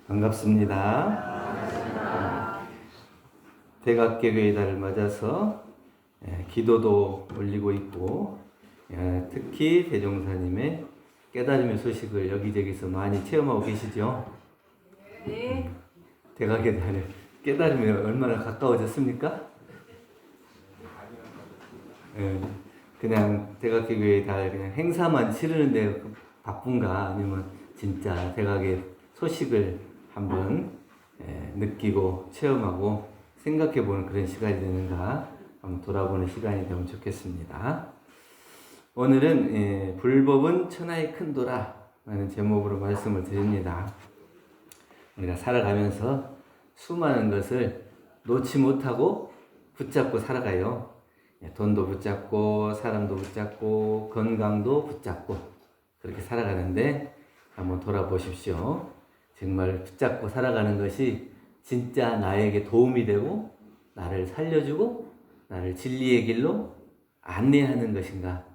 반갑습니다. 대각개교의 달을 맞아서 기도도 올리고 있고, 특히 대종사님의 깨달음의 소식을 여기저기서 많이 체험하고 계시죠? 네. 대각의 달 깨달음이 얼마나 가까워졌습니까? 그냥 대각개교의 달 그냥 행사만 치르는데 바쁜가, 아니면 진짜 대각의 소식을 한번 느끼고 체험하고 생각해보는 그런 시간이 되는가 한번 돌아보는 시간이 되면 좋겠습니다. 오늘은 불법은 천하의 큰도라 라는 제목으로 말씀을 드립니다. 우리가 살아가면서 수많은 것을 놓지 못하고 붙잡고 살아가요. 돈도 붙잡고 사람도 붙잡고 건강도 붙잡고 그렇게 살아가는데 한번 돌아보십시오. 정말 붙잡고 살아가는 것이 진짜 나에게 도움이 되고 나를 살려주고 나를 진리의 길로 안내하는 것인가,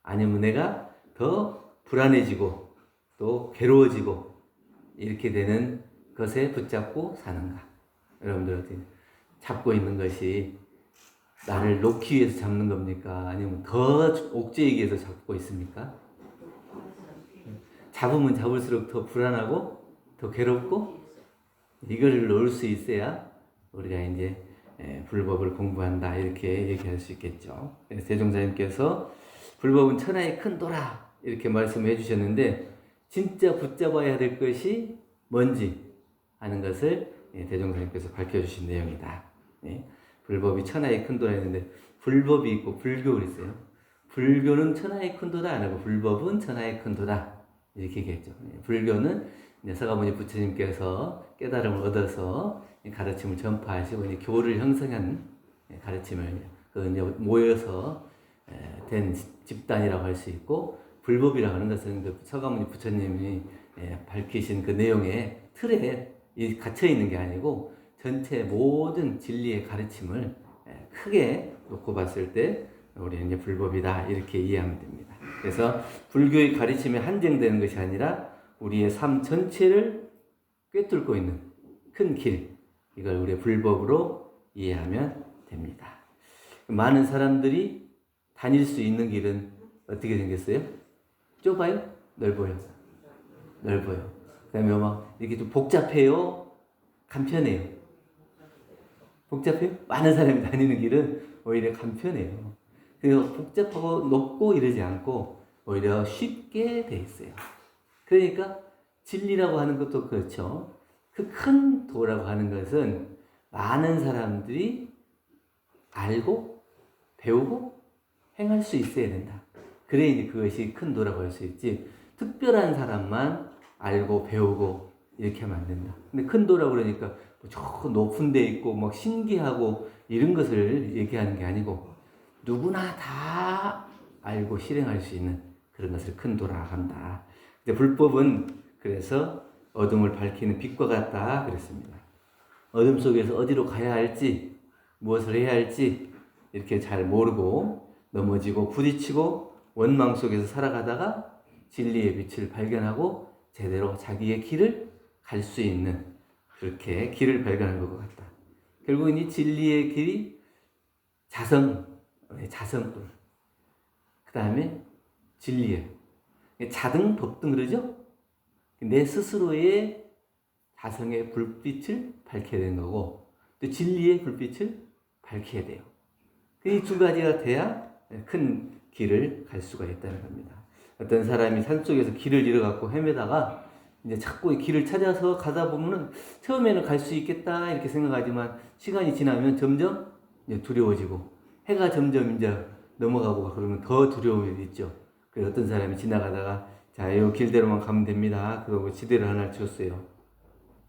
아니면 내가 더 불안해지고 또 괴로워지고 이렇게 되는 것에 붙잡고 사는가. 여러분들 어떻게 잡고 있는 것이 나를 놓기 위해서 잡는 겁니까? 아니면 더 옥죄이기 위해서 잡고 있습니까? 잡으면 잡을수록 더 불안하고 더 괴롭고, 이거를 놓을 수 있어야 우리가 이제 불법을 공부한다 이렇게 얘기할 수 있겠죠. 그래서 대종사님께서 불법은 천하의 큰도라 이렇게 말씀해 주셨는데, 진짜 붙잡아야 될 것이 뭔지 하는 것을 대종사님께서 밝혀주신 내용이다. 불법이 천하의 큰도라 했는데 불법이 있고 불교가 있어요. 불교는 천하의 큰도다 안 하고 불법은 천하의 큰도다 이렇게 얘기했죠. 불교는 서가모니 부처님께서 깨달음을 얻어서 가르침을 전파하시고 교를 형성한 가르침을 모여서 된 집단이라고 할 수 있고, 불법이라고 하는 것은 서가모니 부처님이 밝히신 그 내용의 틀에 갇혀 있는 게 아니고 전체 모든 진리의 가르침을 크게 놓고 봤을 때 우리는 이제 불법이다 이렇게 이해하면 됩니다. 그래서 불교의 가르침에 한정되는 것이 아니라 우리의 삶 전체를 꿰뚫고 있는 큰 길, 이걸 우리의 불법으로 이해하면 됩니다. 많은 사람들이 다닐 수 있는 길은 어떻게 생겼어요? 좁아요? 넓어요? 넓어요. 그 다음에 막 이렇게 좀 복잡해요? 간편해요? 복잡해요? 많은 사람이 다니는 길은 오히려 간편해요. 그래서 복잡하고 높고 이러지 않고 오히려 쉽게 돼 있어요. 그러니까 진리라고 하는 것도 그렇죠. 그 큰 도라고 하는 것은 많은 사람들이 알고 배우고 행할 수 있어야 된다. 그래야 이제 그것이 큰 도라고 할 수 있지, 특별한 사람만 알고 배우고 이렇게 하면 안 된다. 근데 큰 도라고 그러니까 저 높은 데 있고 막 신기하고 이런 것을 얘기하는 게 아니고 누구나 다 알고 실행할 수 있는 그런 것을 큰 도라고 한다. 이제 불법은 그래서 어둠을 밝히는 빛과 같다 그랬습니다. 어둠 속에서 어디로 가야 할지, 무엇을 해야 할지 이렇게 잘 모르고 넘어지고 부딪히고 원망 속에서 살아가다가 진리의 빛을 발견하고 제대로 자기의 길을 갈 수 있는, 그렇게 길을 발견한 것 같다. 결국은 이 진리의 길이 자성불, 그 다음에 진리의 자등, 법등 그러죠? 내 스스로의 자성의 불빛을 밝혀야 되는 거고, 또 진리의 불빛을 밝혀야 돼요. 이 두 가지가 돼야 큰 길을 갈 수가 있다는 겁니다. 어떤 사람이 산속에서 길을 잃어갖고 헤매다가 이제 자꾸 길을 찾아서 가다 보면은 처음에는 갈 수 있겠다 이렇게 생각하지만 시간이 지나면 점점 이제 두려워지고 해가 점점 이제 넘어가고 그러면 더 두려움이 있죠. 그래서 어떤 사람이 지나가다가 자, 이 길대로만 가면 됩니다. 그러고 지도를 하나 줬어요.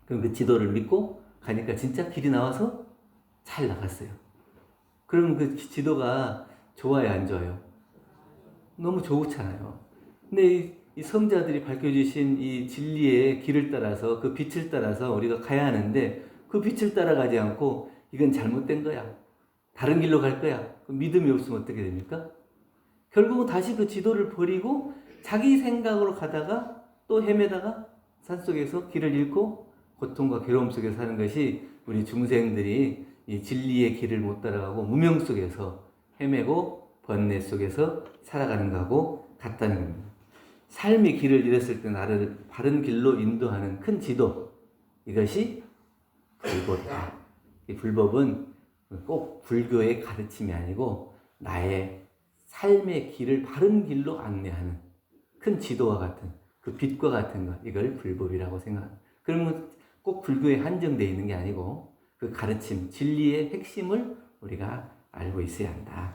그럼 그 지도를 믿고 가니까 진짜 길이 나와서 잘 나갔어요. 그럼 그 지도가 좋아요, 안 좋아요? 너무 좋잖아요. 근데 이 성자들이 밝혀주신 이 진리의 길을 따라서 그 빛을 따라서 우리가 가야 하는데 그 빛을 따라가지 않고 이건 잘못된 거야, 다른 길로 갈 거야, 그 믿음이 없으면 어떻게 됩니까? 결국은 다시 그 지도를 버리고 자기 생각으로 가다가 또 헤매다가 산속에서 길을 잃고 고통과 괴로움 속에서 사는 것이 우리 중생들이 이 진리의 길을 못 따라가고 무명 속에서 헤매고 번뇌 속에서 살아가는 거하고 같다는 겁니다. 삶의 길을 잃었을 때 나를 바른 길로 인도하는 큰 지도, 이것이 불법이다. 이 불법은 꼭 불교의 가르침이 아니고 나의 삶의 길을 바른 길로 안내하는 큰 지도와 같은 그 빛과 같은 것, 이걸 불법이라고 생각합니다. 그러면 꼭 불교에 한정되어 있는 게 아니고 그 가르침, 진리의 핵심을 우리가 알고 있어야 한다.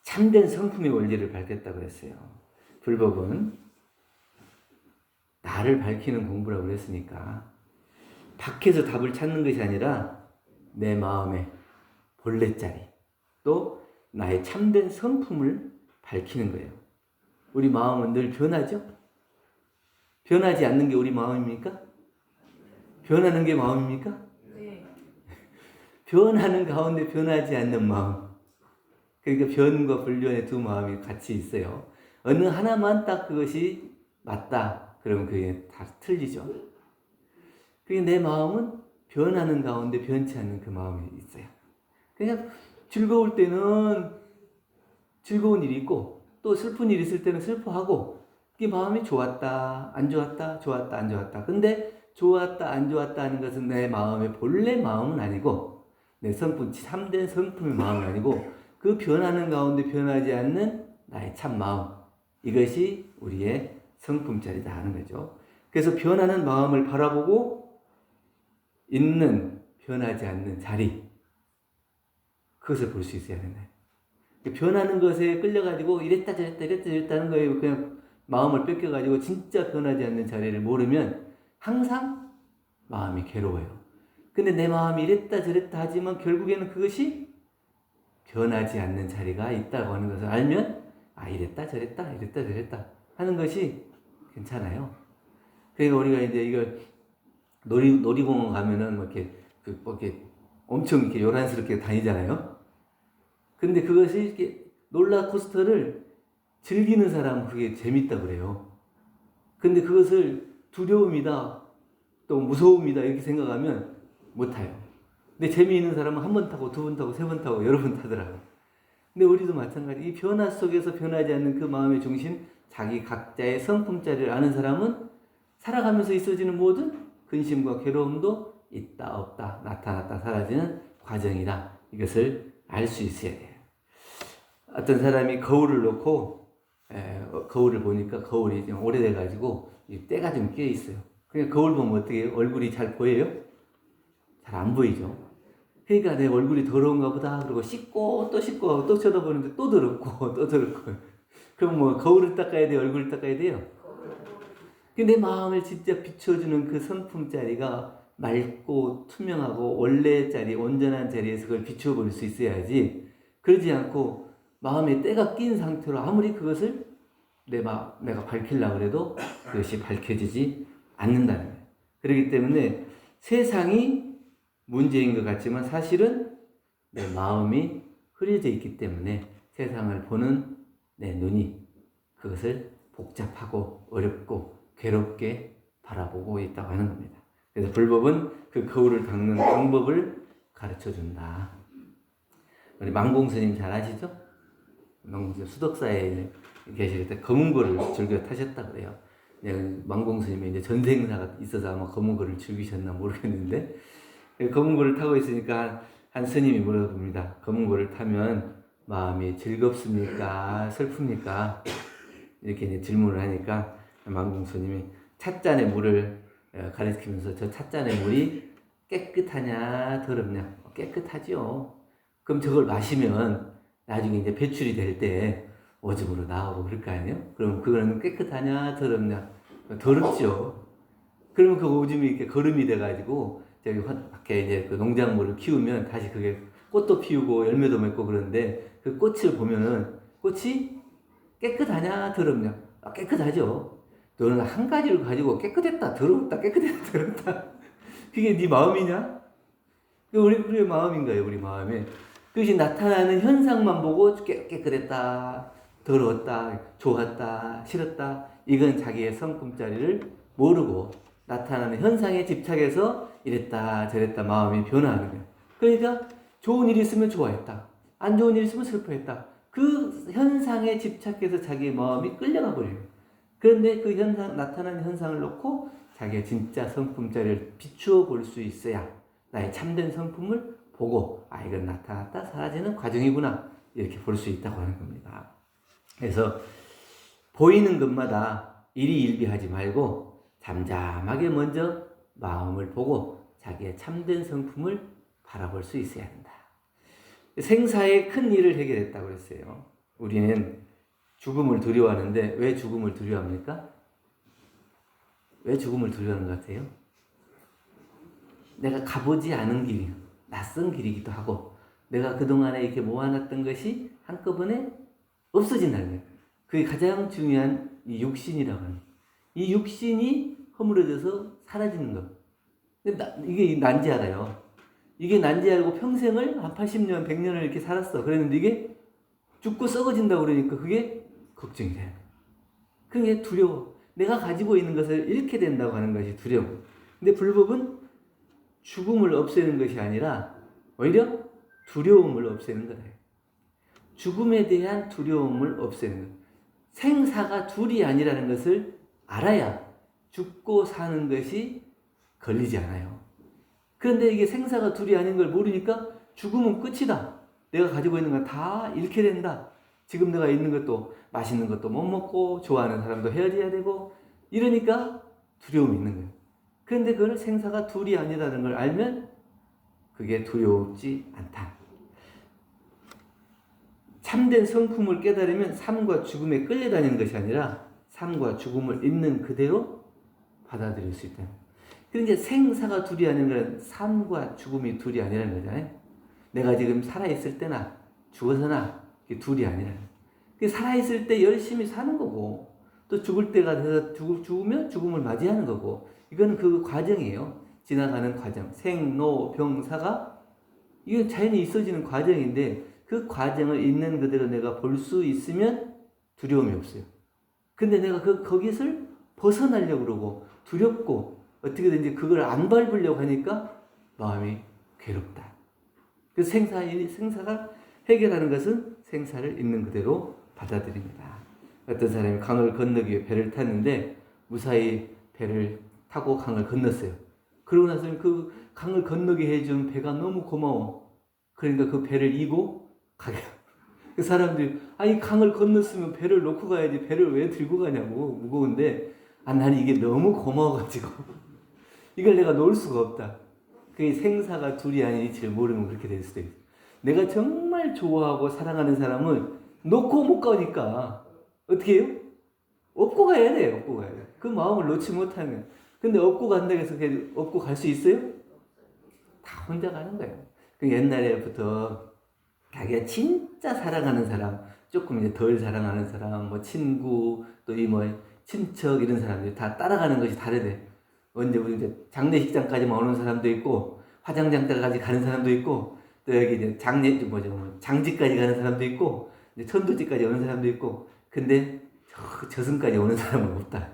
참된 성품의 원리를 밝혔다고 했어요. 불법은 나를 밝히는 공부라고 그랬으니까 밖에서 답을 찾는 것이 아니라 내 마음의 본래자리, 또 나의 참된 성품을 밝히는 거예요. 우리 마음은 늘 변하죠? 변하지 않는 게 우리 마음입니까? 변하는 게 마음입니까? 네. 변하는 가운데 변하지 않는 마음. 그러니까 변과 불변의 두 마음이 같이 있어요. 어느 하나만 딱 그것이 맞다. 그러면 그게 다 틀리죠. 그게 내 마음은 변하는 가운데 변치 않는 그 마음이 있어요. 그냥 즐거울 때는 즐거운 일이 있고 또 슬픈 일이 있을 때는 슬퍼하고 이 마음이 좋았다, 안 좋았다, 좋았다, 안 좋았다. 근데 좋았다, 안 좋았다 하는 것은 내 마음의 본래 마음은 아니고 내 성품, 참된 성품의 마음이 아니고 그 변하는 가운데 변하지 않는 나의 참 마음. 이것이 우리의 성품자리다 하는 거죠. 그래서 변하는 마음을 바라보고 있는 변하지 않는 자리, 그것을 볼 수 있어야 된다. 변하는 것에 끌려가지고 이랬다 저랬다 이랬다 저랬다 하는 거에 그냥 마음을 뺏겨가지고 진짜 변하지 않는 자리를 모르면 항상 마음이 괴로워요. 근데 내 마음이 이랬다 저랬다 하지만 결국에는 그것이 변하지 않는 자리가 있다고 하는 것을 알면 아 이랬다 저랬다 이랬다 저랬다 하는 것이 괜찮아요. 그러니까 우리가 이제 이걸 놀이공원 가면은 뭐 이렇게 엄청 이렇게 요란스럽게 다니잖아요. 근데 그것이 이렇게 롤러코스터를 즐기는 사람은 그게 재밌다 그래요. 근데 그것을 두려움이다, 또 무서움이다 이렇게 생각하면 못 타요. 근데 재미있는 사람은 한 번 타고 두 번 타고 세 번 타고 여러 번 타더라고요. 근데 우리도 마찬가지. 이 변화 속에서 변하지 않는 그 마음의 중심, 자기 각자의 성품자리를 아는 사람은 살아가면서 있어지는 모든 근심과 괴로움도 있다 없다 나타났다 사라지는 과정이다. 이것을 알 수 있어야 돼요. 어떤 사람이 거울을 놓고 거울을 보니까 거울이 좀 오래돼가지고 때가 좀 끼어 있어요. 그냥 거울 보면 어떻게 해요? 얼굴이 잘 보여요? 잘 안 보이죠. 그러니까 내 얼굴이 더러운가 보다 그러고 씻고 또 씻고 하고 또 쳐다보는데 또 더럽고 또 더럽고. 그럼 뭐 거울을 닦아야 돼요? 얼굴을 닦아야 돼요? 근데 내 마음을 진짜 비춰주는 그 성품자리가 맑고 투명하고 원래 자리, 온전한 자리에서 그걸 비춰볼 수 있어야지. 그러지 않고 마음에 때가 낀 상태로 아무리 그것을 내가 밝히려고 해도 그것이 밝혀지지 않는다는 거예요. 그렇기 때문에 세상이 문제인 것 같지만 사실은 내 마음이 흐려져 있기 때문에 세상을 보는 내 눈이 그것을 복잡하고 어렵고 괴롭게 바라보고 있다고 하는 겁니다. 그래서 불법은 그 거울을 닦는 방법을 가르쳐준다. 우리 망공스님 잘 아시죠? 망공스님 수덕사에 계실 때 검은고를 즐겨 타셨다 그래요. 망공스님이 이제 전생사가 있어서 아마 검은고를 즐기셨나 모르겠는데 검은고를 타고 있으니까 한 스님이 물어봅니다. 검은고를 타면 마음이 즐겁습니까? 슬픕니까? 이렇게 이제 질문을 하니까 망공스님이 찻잔의 물을 가리키면서 저 찻잔의 물이 깨끗하냐 더럽냐? 깨끗하죠. 그럼 저걸 마시면 나중에 이제 배출이 될 때 오줌으로 나오고 그럴 거 아니에요? 그럼 그거는 깨끗하냐 더럽냐? 더럽죠. 그러면 그 오줌이 이렇게 거름이 돼가지고 저기 밖에 이제 그 농작물을 키우면 다시 그게 꽃도 피우고 열매도 맺고 그러는데 그 꽃을 보면은 꽃이 깨끗하냐 더럽냐? 아, 깨끗하죠. 너는 한 가지를 가지고 깨끗했다 더러웠다 깨끗했다 더럽다 그게 네 마음이냐? 우리의 마음인가요? 우리 마음에 그것이 나타나는 현상만 보고 깨끗했다 더러웠다 좋았다 싫었다 이건 자기의 성품자리를 모르고 나타나는 현상에 집착해서 이랬다 저랬다 마음이 변화하는 거예요. 그러니까 좋은 일이 있으면 좋아했다. 안 좋은 일이 있으면 슬퍼했다. 그 현상에 집착해서 자기의 마음이 끌려가 버려요. 그런데 그 현상, 나타나는 현상을 놓고 자기의 진짜 성품자리를 비추어 볼 수 있어야 나의 참된 성품을 보고 이건 나타났다 사라지는 과정이구나 이렇게 볼 수 있다고 하는 겁니다. 그래서 보이는 것마다 일희일비하지 말고 잠잠하게 먼저 마음을 보고 자기의 참된 성품을 바라볼 수 있어야 한다. 생사의 큰 일을 해결했다고 그랬어요. 우리는 죽음을 두려워하는데 왜 죽음을 두려워합니까? 왜 죽음을 두려워하는 것 같아요? 내가 가보지 않은 길이 낯선 길이기도 하고 내가 그동안에 이렇게 모아놨던 것이 한꺼번에 없어진다는 거예요. 그게 가장 중요한 이 육신이라고 하는 거예요. 이 육신이 허물어져서 사라지는 것. 이게 난지 알아요. 이게 난지 알고 평생을 한 80년, 100년을 이렇게 살았어. 그랬는데 이게 죽고 썩어진다고 그러니까 그게 걱정이 돼요. 그게 두려워. 내가 가지고 있는 것을 잃게 된다고 하는 것이 두려워. 근데 불법은 죽음을 없애는 것이 아니라 오히려 두려움을 없애는 거다. 죽음에 대한 두려움을 없애는 것. 생사가 둘이 아니라는 것을 알아야 죽고 사는 것이 걸리지 않아요. 그런데 이게 생사가 둘이 아닌 걸 모르니까 죽음은 끝이다. 내가 가지고 있는 건 다 잃게 된다. 지금 내가 있는 것도 맛있는 것도 못 먹고 좋아하는 사람도 헤어져야 되고 이러니까 두려움이 있는 거예요. 그런데 그걸 생사가 둘이 아니라는 걸 알면 그게 두렵지 않다. 참된 성품을 깨달으면 삶과 죽음에 끌려다니는 것이 아니라 삶과 죽음을 있는 그대로 받아들일 수 있다. 그러니까 생사가 둘이 아닌 건 삶과 죽음이 둘이 아니라는 거잖아요. 내가 지금 살아있을 때나 죽어서나 둘이 아니라는 거예요. 살아있을 때 열심히 사는 거고 또 죽을 때가 돼서 죽으면 죽음을 맞이하는 거고 이건 그 과정이에요. 지나가는 과정. 생, 로, 병, 사가 이건 자연히 있어지는 과정인데 그 과정을 있는 그대로 내가 볼 수 있으면 두려움이 없어요. 근데 내가 거기서 벗어나려고 그러고 두렵고 어떻게든지 그걸 안 밟으려고 하니까 마음이 괴롭다. 그 생사가 해결하는 것은 생사를 있는 그대로 받아들입니다. 어떤 사람이 강을 건너기 위해 배를 탔는데 무사히 배를 타고 강을 건넜어요. 그러고 나서 그 강을 건너게 해준 배가 너무 고마워. 그러니까 그 배를 이고 가게. 그 사람들이 강을 건넜으면 배를 놓고 가야지 배를 왜 들고 가냐고 무거운데 나는 이게 너무 고마워가지고 이걸 내가 놓을 수가 없다. 그게 생사가 둘이 아닌 이치를 모르면 그렇게 될 수도 있어. 내가 정말 좋아하고 사랑하는 사람은 놓고 못 가니까 어떻게 해요? 업고 가야 돼. 업고 가야 돼. 그 마음을 놓지 못하면. 근데 업고 간다고 해서 업고 갈 수 있어요? 다 혼자 가는 거예요. 그 옛날에부터 자기가 진짜 사랑하는 사람, 조금 이제 덜 사랑하는 사람, 뭐 친구, 또 친척 이런 사람들이 다 따라가는 것이 다르대. 언제 우리 이제 장례식장까지만 오는 사람도 있고, 화장장까지 가는 사람도 있고, 또 여기 이제 장지까지 가는 사람도 있고, 이제 천도지까지 오는 사람도 있고, 근데 저승까지 오는 사람은 없다.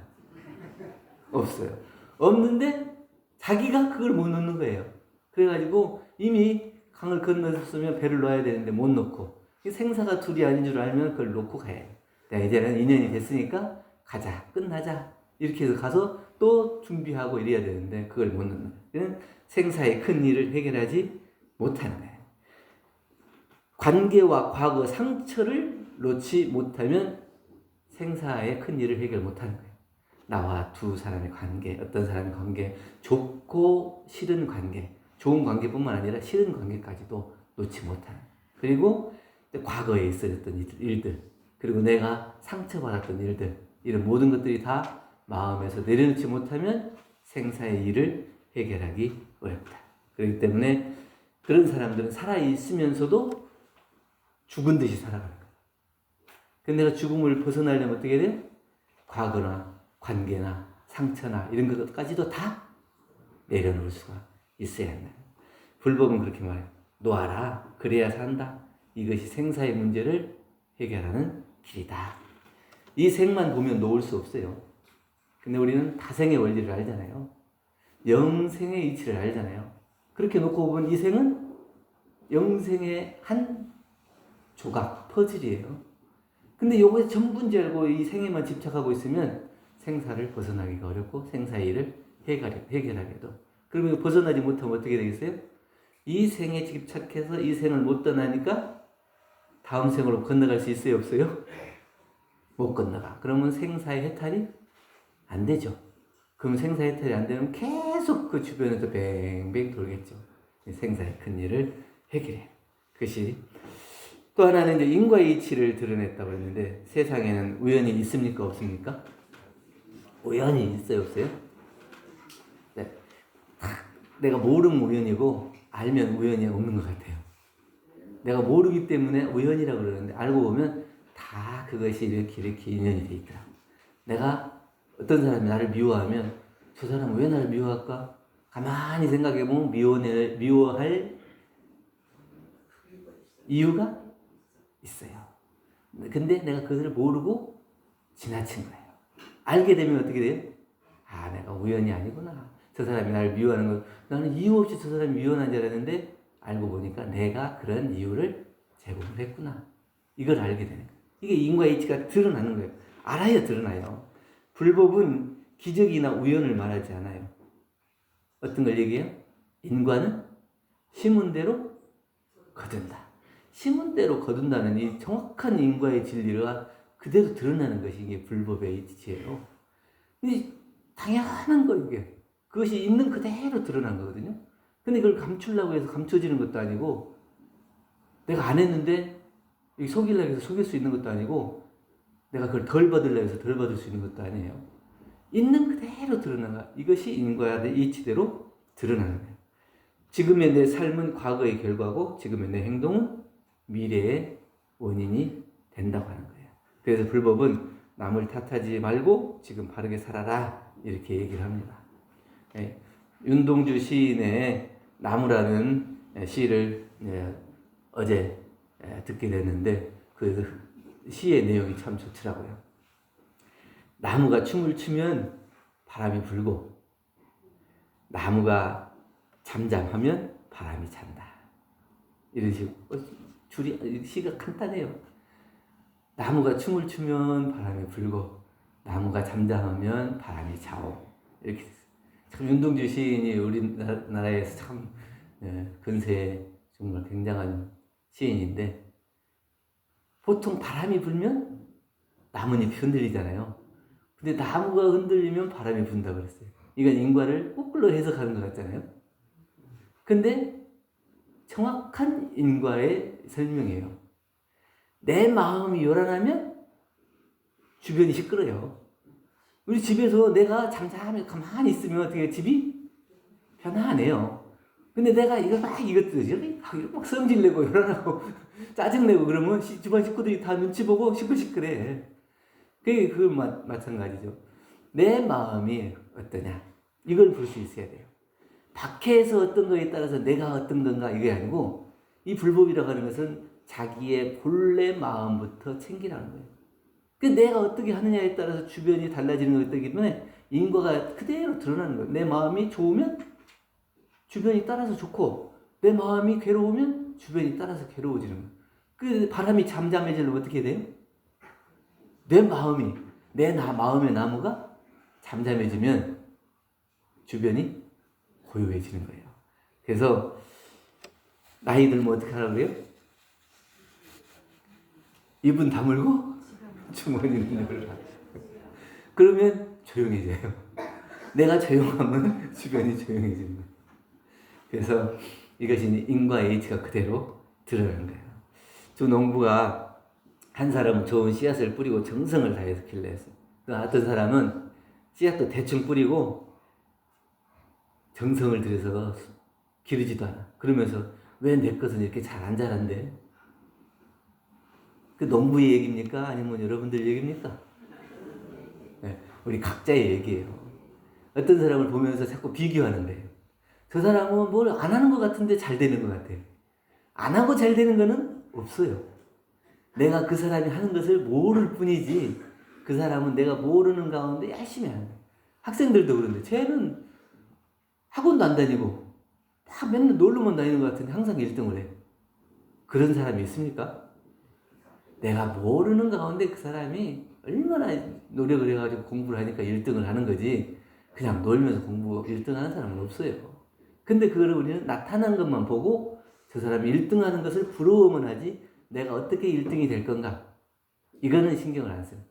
없어요. 없는데 자기가 그걸 못 놓는 거예요. 그래가지고 이미 강을 건넜으면 배를 놓아야 되는데 못 놓고 생사가 둘이 아닌 줄 알면 그걸 놓고 가야 돼. 이제는 인연이 됐으니까 가자, 끝나자 이렇게 해서 가서 또 준비하고 이래야 되는데 그걸 못 놓는 거예요. 생사의 큰 일을 해결하지 못하는 거예요. 관계와 과거 상처를 놓지 못하면 생사의 큰 일을 해결 못하는 거예요. 나와 두 사람의 관계, 어떤 사람의 관계, 좋고 싫은 관계, 좋은 관계뿐만 아니라 싫은 관계까지도 놓지 못하는. 그리고 과거에 있어졌던 일들, 그리고 내가 상처받았던 일들, 이런 모든 것들이 다 마음에서 내려놓지 못하면 생사의 일을 해결하기 어렵다. 그렇기 때문에 그런 사람들은 살아있으면서도 죽은 듯이 살아가는 거예요. 근데 내가 죽음을 벗어나려면 어떻게 돼요? 과거나 관계나 상처나 이런 것까지도 다 내려놓을 수가 있어야 한다. 불법은 그렇게 말해요. 놓아라. 그래야 산다. 이것이 생사의 문제를 해결하는 길이다. 이 생만 보면 놓을 수 없어요. 근데 우리는 다생의 원리를 알잖아요. 영생의 이치를 알잖아요. 그렇게 놓고 보면 이 생은 영생의 한 조각, 퍼즐이에요. 근데 요거에 전부인 줄 알고 이 생에만 집착하고 있으면 생사를 벗어나기가 어렵고 생사의 일을 해결하게도. 그러면 벗어나지 못하면 어떻게 되겠어요? 이 생에 집착해서 이 생을 못 떠나니까 다음 생으로 건너갈 수 있어요? 없어요? 못 건너가. 그러면 생사의 해탈이 안 되죠. 그럼 생사 해탈이 안 되면 계속 그 주변에서 뱅뱅 돌겠죠. 생사의 큰 일을 해결해. 그것이 또 하나는 이제 인과의 이치를 드러냈다고 했는데 세상에는 우연이 있습니까? 없습니까? 우연이 있어요? 없어요? 네. 내가 모르면 우연이고 알면 우연이 없는 것 같아요. 내가 모르기 때문에 우연이라고 그러는데 알고 보면 다 그것이 이렇게 인연이 돼 있더라. 내가 어떤 사람이 나를 미워하면 저 사람은 왜 나를 미워할까? 가만히 생각해보면 미워할 이유가 있어요. 근데 내가 그것을 모르고 지나친 거예요. 알게 되면 어떻게 돼요? 아, 내가 우연이 아니구나. 저 사람이 나를 미워하는 거, 나는 이유 없이 저 사람이 미워하는 줄 알았는데 알고 보니까 내가 그런 이유를 제공을 했구나. 이걸 알게 되는 거예요. 이게 인과의 이치가 드러나는 거예요. 알아야 드러나요. 불법은 기적이나 우연을 말하지 않아요. 어떤 걸 얘기해요? 인과는 심은 대로 거둔다. 심은 대로 거둔다는 이 정확한 인과의 진리가 그대로 드러나는 것이 이게 불법의 이치예요. 이 당연한 거 이게. 그것이 있는 그대로 드러난 거거든요. 근데 그걸 감추려고 해서 감춰지는 것도 아니고 내가 안 했는데 속이려고 해서 속일 수 있는 것도 아니고 내가 그걸 덜 받으려고 해서 덜 받을 수 있는 것도 아니에요. 있는 그대로 드러나가 이것이 인과의 이치대로 드러나는 거예요. 지금의 내 삶은 과거의 결과고 지금의 내 행동은 미래의 원인이 된다고 하는 거예요. 그래서 불법은 남을 탓하지 말고 지금 바르게 살아라 이렇게 얘기를 합니다. 예, 윤동주 시인의 나무라는 시를 어제 듣게 됐는데 그 시의 내용이 참 좋더라고요. 나무가 춤을 추면 바람이 불고 나무가 잠잠하면 바람이 잔다. 이런 식으로 시가 간단해요. 나무가 춤을 추면 바람이 불고 나무가 잠잠하면 바람이 자오. 이렇게 참 윤동주 시인이 우리나라에서 참 근세에 정말 굉장한 시인인데 보통 바람이 불면 나뭇잎이 흔들리잖아요. 근데 나무가 흔들리면 바람이 분다고 그랬어요. 이건 인과를 거꾸로 해석하는 것 같잖아요. 근데 정확한 인과의 설명이에요. 내 마음이 요란하면 주변이 시끄러요. 우리 집에서 내가 잠잠히 가만히 있으면 어떻게 집이 편안해요. 근데 내가 이것도 막 성질내고 요란하고 짜증내고 그러면 집안 식구들이 다 눈치 보고 시끌시끌해. 그게 마찬가지죠. 내 마음이 어떠냐 이걸 볼 수 있어야 돼요. 밖에서 어떤 거에 따라서 내가 어떤 건가 이게 아니고 이 불법이라고 하는 것은 자기의 본래 마음부터 챙기라는 거예요. 그 내가 어떻게 하느냐에 따라서 주변이 달라지는 거기 때문에 인과가 그대로 드러나는 거예요. 내 마음이 좋으면 주변이 따라서 좋고 내 마음이 괴로우면 주변이 따라서 괴로워지는 거예요. 그 바람이 잠잠해지려면 어떻게 돼요? 내 마음이 마음의 나무가 잠잠해지면 주변이 고요해지는 거예요. 그래서 나이 들면 어떻게 하라고 그래요? 입은 다물고 주머니는 열라. 그러면 조용해져요. 내가 조용하면 주변이 조용해지는 거예요. 그래서 이것이 인과의 이치가 그대로 드러나는 거예요. 두 농부가 한 사람은 좋은 씨앗을 뿌리고 정성을 다해서 길러냈어요. 어떤 사람은 씨앗도 대충 뿌리고 정성을 들여서 기르지도 않아. 그러면서 왜 내 것은 이렇게 잘 안 자란대? 그 농부의 얘기입니까? 아니면 여러분들 얘기입니까? 네, 우리 각자의 얘기예요. 어떤 사람을 보면서 자꾸 비교하는 거예요. 저 사람은 뭘 안 하는 것 같은데 잘 되는 것 같아요. 안 하고 잘 되는 거는 없어요. 내가 그 사람이 하는 것을 모를 뿐이지 그 사람은 내가 모르는 가운데 열심히 하는 거예요. 학생들도 그런데 쟤는 학원도 안 다니고 막 맨날 놀러만 다니는 것 같은데 항상 1등을 해. 그런 사람이 있습니까? 내가 모르는 가운데 그 사람이 얼마나 노력을 해가지고 공부를 하니까 1등을 하는 거지, 그냥 놀면서 공부 1등 하는 사람은 없어요. 근데 그걸 우리는 나타난 것만 보고 저 사람이 1등 하는 것을 부러워만 하지 내가 어떻게 1등이 될 건가, 이거는 신경을 안 써요.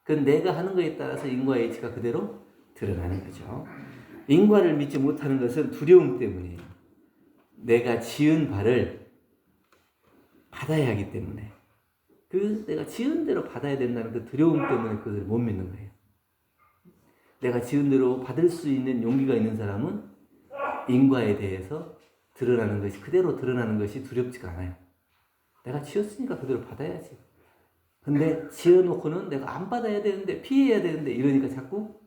그건 내가 하는 거에 따라서 인과의 이치가 그대로 드러나는 거죠. 인과를 믿지 못하는 것은 두려움 때문이에요. 내가 지은 바를 받아야 하기 때문에, 그 내가 지은 대로 받아야 된다는 그 두려움 때문에 그것을 못 믿는 거예요. 내가 지은 대로 받을 수 있는 용기가 있는 사람은 인과에 대해서 드러나는 것이, 그대로 드러나는 것이 두렵지가 않아요. 내가 지었으니까 그대로 받아야지. 근데 지어놓고는 내가 안 받아야 되는데, 피해야 되는데, 이러니까 자꾸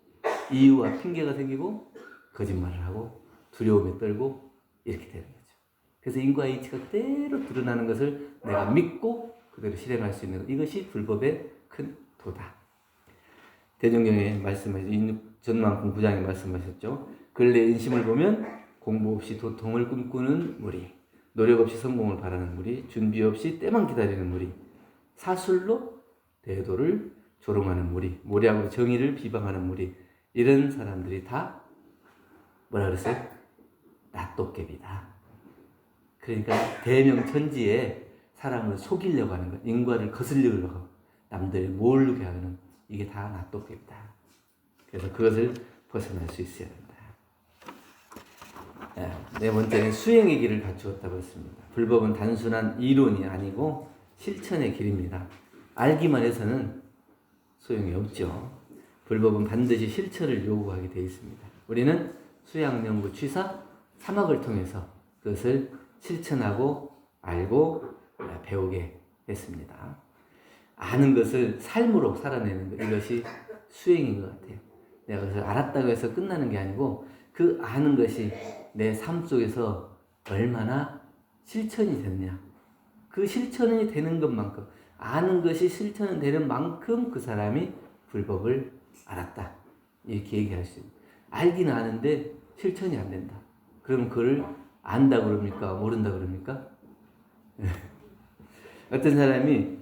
이유와 핑계가 생기고 거짓말을 하고 두려움에 떨고 이렇게 되는 거죠. 그래서 인과의 이치가 그대로 드러나는 것을 내가 믿고 그대로 실행할 수 있는, 이것이 불법의 큰 도다. 대종경에 말씀하신 전만품 9장에 말씀하셨죠. 근래 인심을 보면 공부 없이 도통을 꿈꾸는 무리, 노력 없이 성공을 바라는 무리, 준비 없이 때만 기다리는 무리, 사술로 대도를 조롱하는 무리, 모략으로 정의를 비방하는 무리, 이런 사람들이 다 뭐라 그랬어요? 낫도깨비다. 그러니까 대명천지에 사람을 속이려고 하는 것, 인과를 거슬리려고 하고 남들 모르게 하는, 이게 다 낫도깨비다. 그래서 그것을 벗어날 수 있어야 된다. 네 번째는 수행의 길을 갖추었다고 했습니다. 불법은 단순한 이론이 아니고 실천의 길입니다. 알기만 해서는 소용이 없죠. 불법은 반드시 실천을 요구하게 되어 있습니다. 우리는 수양, 연구, 취사, 사막을 통해서 그것을 실천하고 알고 배우게 했습니다. 아는 것을 삶으로 살아내는 것, 이것이 수행인 것 같아요. 내가 그것을 알았다고 해서 끝나는 게 아니고 그 아는 것이 내 삶 속에서 얼마나 실천이 됐냐, 그 실천이 되는 것만큼, 아는 것이 실천이 되는 만큼 그 사람이 불법을 알았다, 이렇게 얘기할 수 있어요. 알기는 아는데 실천이 안 된다. 그럼 그걸 안다 그럽니까? 모른다 그럽니까? 어떤 사람이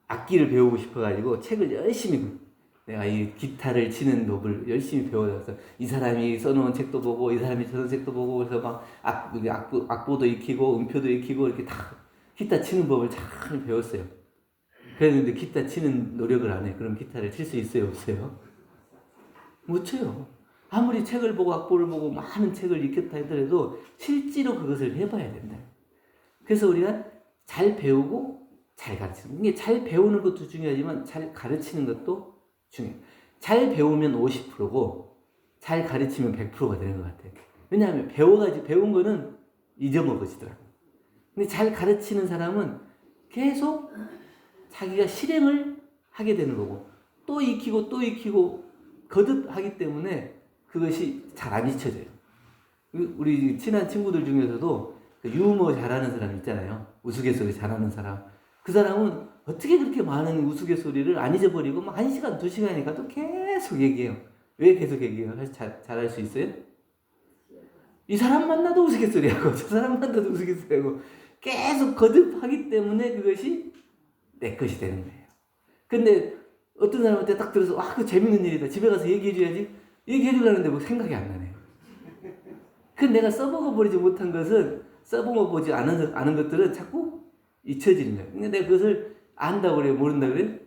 악기를 배우고 싶어가지고 책을 열심히, 내가 이 기타를 치는 법을 열심히 배워서 이 사람이 써놓은 책도 보고 이 사람이 저런 책도 보고, 그래서 막 악보도 익히고 음표도 익히고 이렇게 다 기타 치는 법을 잘 배웠어요. 그랬는데 기타 치는 노력을 안 해. 그럼 기타를 칠 수 있어요, 없어요? 못 쳐요. 아무리 책을 보고 악보를 보고 많은 책을 익혔다 하더라도 실제로 그것을 해봐야 된다. 그래서 우리가 잘 배우고 잘 가르치는, 이게 잘 배우는 것도 중요하지만 잘 가르치는 것도 중요해요. 잘 배우면 50%고 잘 가르치면 100%가 되는 것 같아요. 왜냐하면 배운 거는 잊어먹어지더라고요. 근데 잘 가르치는 사람은 계속 자기가 실행을 하게 되는 거고, 또 익히고 또 익히고 거듭하기 때문에 그것이 잘 안 잊혀져요. 우리 친한 친구들 중에서도 유머 잘하는 사람 있잖아요. 우스갯소리 잘하는 사람. 그 사람은 어떻게 그렇게 많은 우스갯소리를 안 잊어버리고 막 1시간, 2시간이니까 또 계속 얘기해요. 왜 계속 얘기해요? 잘할 수 있어요? 이 사람 만나도 우스갯소리하고 저 사람 만나도 우스갯소리하고 계속 거듭하기 때문에 그것이 내 것이 되는 거예요. 근데 어떤 사람한테 딱 들어서 와, 그거 재밌는 일이다, 집에 가서 얘기해줘야지, 얘기해주려는데 뭐 생각이 안 나네. 그 내가 써먹어버리지 못한 것은, 써먹어보지 않은 것들은 자꾸 잊혀지는 거예요. 근데 내가 그것을 안다고 그래요, 모른다 그래요?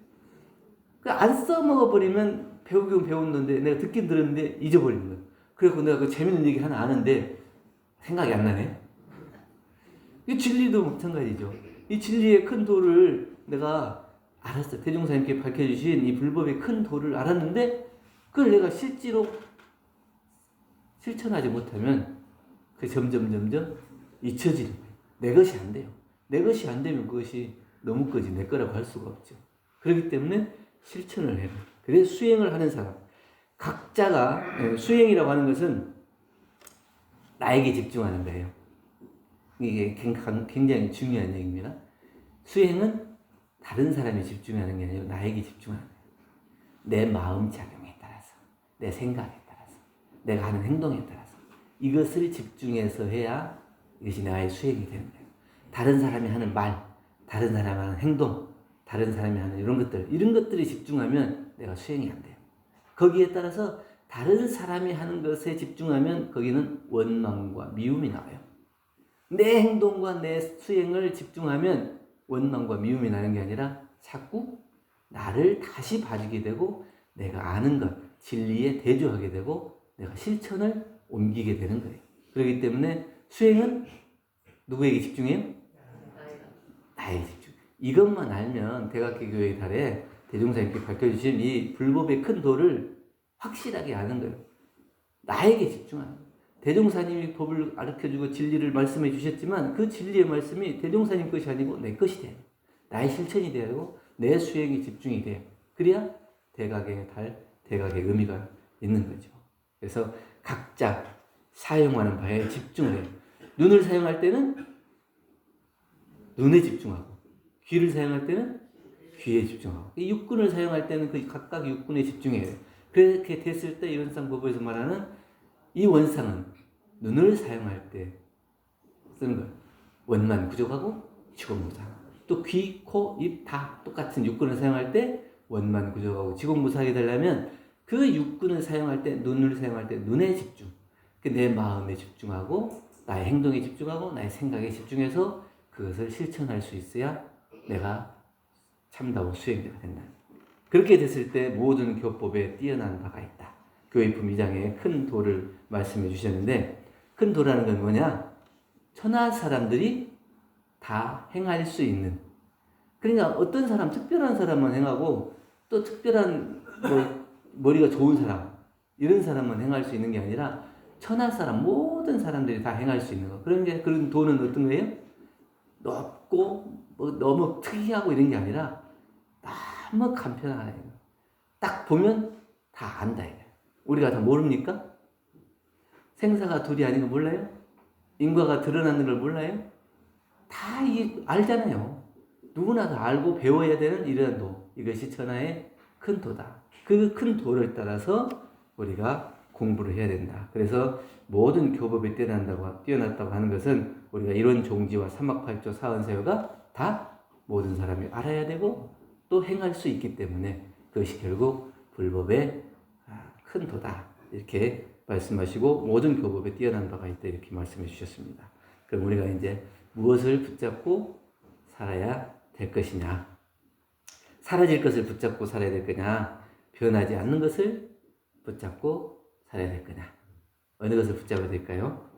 안 써먹어버리면 배우긴 배웠는데 내가 듣긴 들었는데 잊어버리는 거예요. 그래서 내가 그 재밌는 얘기 하나 아는데 생각이 안 나네. 이 진리도 마찬가지죠. 이 진리의 큰 도를 내가 알았어요. 대종사님께 밝혀주신 이 불법의 큰 도를 알았는데 그걸 내가 실제로 실천하지 못하면 그 점점 잊혀지는 거예요. 내 것이 안 돼요. 내 것이 안 되면 그것이 너무 거지 내 거라고 할 수가 없죠. 그렇기 때문에 실천을 해요. 그래서 수행을 하는 사람, 각자가, 수행이라고 하는 것은 나에게 집중하는 거예요. 이게 굉장히 중요한 얘기입니다. 수행은 다른 사람이 집중하는 게 아니고 나에게 집중하는 거예요. 내 마음 작용에 따라서, 내 생각에 따라서, 내가 하는 행동에 따라서 이것을 집중해서 해야 이것이 나의 수행이 되는 거예요. 다른 사람이 하는 말, 다른 사람이 하는 행동, 다른 사람이 하는 이런 것들에 집중하면 내가 수행이 안 돼요. 거기에 따라서 다른 사람이 하는 것에 집중하면 거기는 원망과 미움이 나와요. 내 행동과 내 수행을 집중하면 원망과 미움이 나는 게 아니라 자꾸 나를 다시 봐주게 되고 내가 아는 것, 진리에 대조하게 되고 내가 실천을 옮기게 되는 거예요. 그렇기 때문에 수행은 누구에게 집중해요? 나에게 집중. 이것만 알면 대각계교회의 달에 대종사님께 밝혀주신 이 불법의 큰 도를 확실하게 아는 거예요. 나에게 집중하는 거예요. 대종사님이 법을 가르쳐주고 진리를 말씀해 주셨지만 그 진리의 말씀이 대종사님 것이 아니고 내 것이 돼요. 나의 실천이 돼야 되고 내 수행이 집중이 돼요. 그래야 대각의 달, 대각의 의미가 있는 거죠. 그래서 각자 사용하는 바에 집중을 해요. 눈을 사용할 때는 눈에 집중하고 귀를 사용할 때는 귀에 집중하고 이 육군을 사용할 때는 그 각각 육군에 집중해야 돼요. 그렇게 됐을 때 이원상 법에서 말하는 이 원상은 눈을 사용할 때 쓰는 거예요. 원만 구족하고 지공무상. 또 귀, 코, 입 다 똑같은 육군을 사용할 때 원만 구족하고 지공무상이 되려면 그 육군을 사용할 때 눈을 사용할 때 눈에 집중. 내 마음에 집중하고 나의 행동에 집중하고 나의 생각에 집중해서 그것을 실천할 수 있어야 내가 참다운 수행자가 된다. 그렇게 됐을 때 모든 교법에 뛰어난 바가 있다. 교회품 2장에 큰 도를 말씀해 주셨는데 큰 도라는 건 뭐냐? 천하 사람들이 다 행할 수 있는 그러니까 어떤 사람, 특별한 사람만 행하고 또 특별한 머리가 좋은 사람 이런 사람만 행할 수 있는 게 아니라 천하 사람, 모든 사람들이 다 행할 수 있는 거. 그런 도는 어떤 거예요? 높고 너무 특이하고 이런 게 아니라 너무 간편하게 딱 보면 다 안다. 우리가 다 모릅니까? 생사가 둘이 아닌 거 몰라요? 인과가 드러나는 걸 몰라요? 다 알잖아요. 누구나 다 알고 배워야 되는 이런 도. 이것이 천하의 큰 도다. 그 큰 도를 따라서 우리가 공부를 해야 된다. 그래서 모든 교법이 뛰어났다고 하는 것은 우리가 이론 종지와 삼막팔조 사언세요가 다 모든 사람이 알아야 되고 또 행할 수 있기 때문에 그것이 결국 불법의 큰 도다. 이렇게 말씀하시고 모든 교법에 뛰어난 바가 있다. 이렇게 말씀해 주셨습니다. 그럼 우리가 이제 무엇을 붙잡고 살아야 될 것이냐? 사라질 것을 붙잡고 살아야 될 거냐? 변하지 않는 것을 붙잡고 살아야 될 거냐? 어느 것을 붙잡아야 될까요?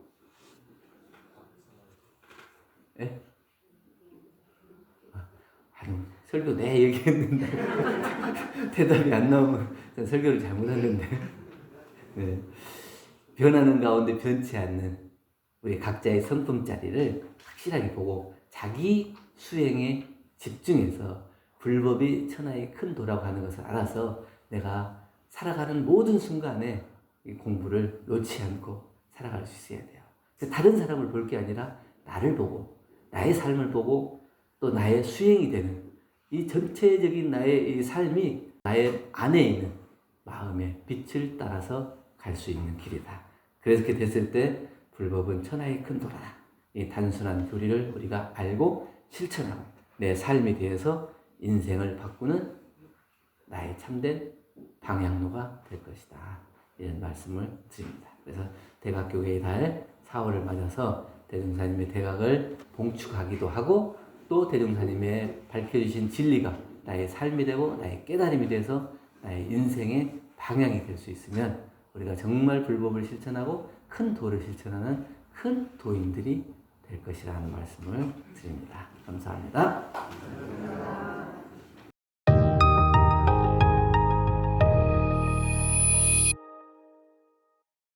예? 설교 네 얘기했는데 대답이 안 나오면 설교를 잘못했는데 네. 변하는 가운데 변치 않는 우리 각자의 성품짜리를 확실하게 보고 자기 수행에 집중해서 불법이 천하의 큰 도라고 하는 것을 알아서 내가 살아가는 모든 순간에 이 공부를 놓지 않고 살아갈 수 있어야 돼요. 다른 사람을 볼 게 아니라 나를 보고 나의 삶을 보고 또 나의 수행이 되는 이 전체적인 나의 이 삶이 나의 안에 있는 마음의 빛을 따라서 갈 수 있는 길이다. 그렇게 됐을 때 불법은 천하의 큰 도라다. 이 단순한 교리를 우리가 알고 실천하고 내 삶에 대해서 인생을 바꾸는 나의 참된 방향로가 될 것이다. 이런 말씀을 드립니다. 그래서 대각교회의 달 4월을 맞아서 대종사님의 대각을 봉축하기도 하고 또 대종사님의 밝혀주신 진리가 나의 삶이 되고 나의 깨달음이 돼서 나의 인생의 방향이 될 수 있으면 우리가 정말 불법을 실천하고 큰 도를 실천하는 큰 도인들이 될 것이라는 말씀을 드립니다. 감사합니다.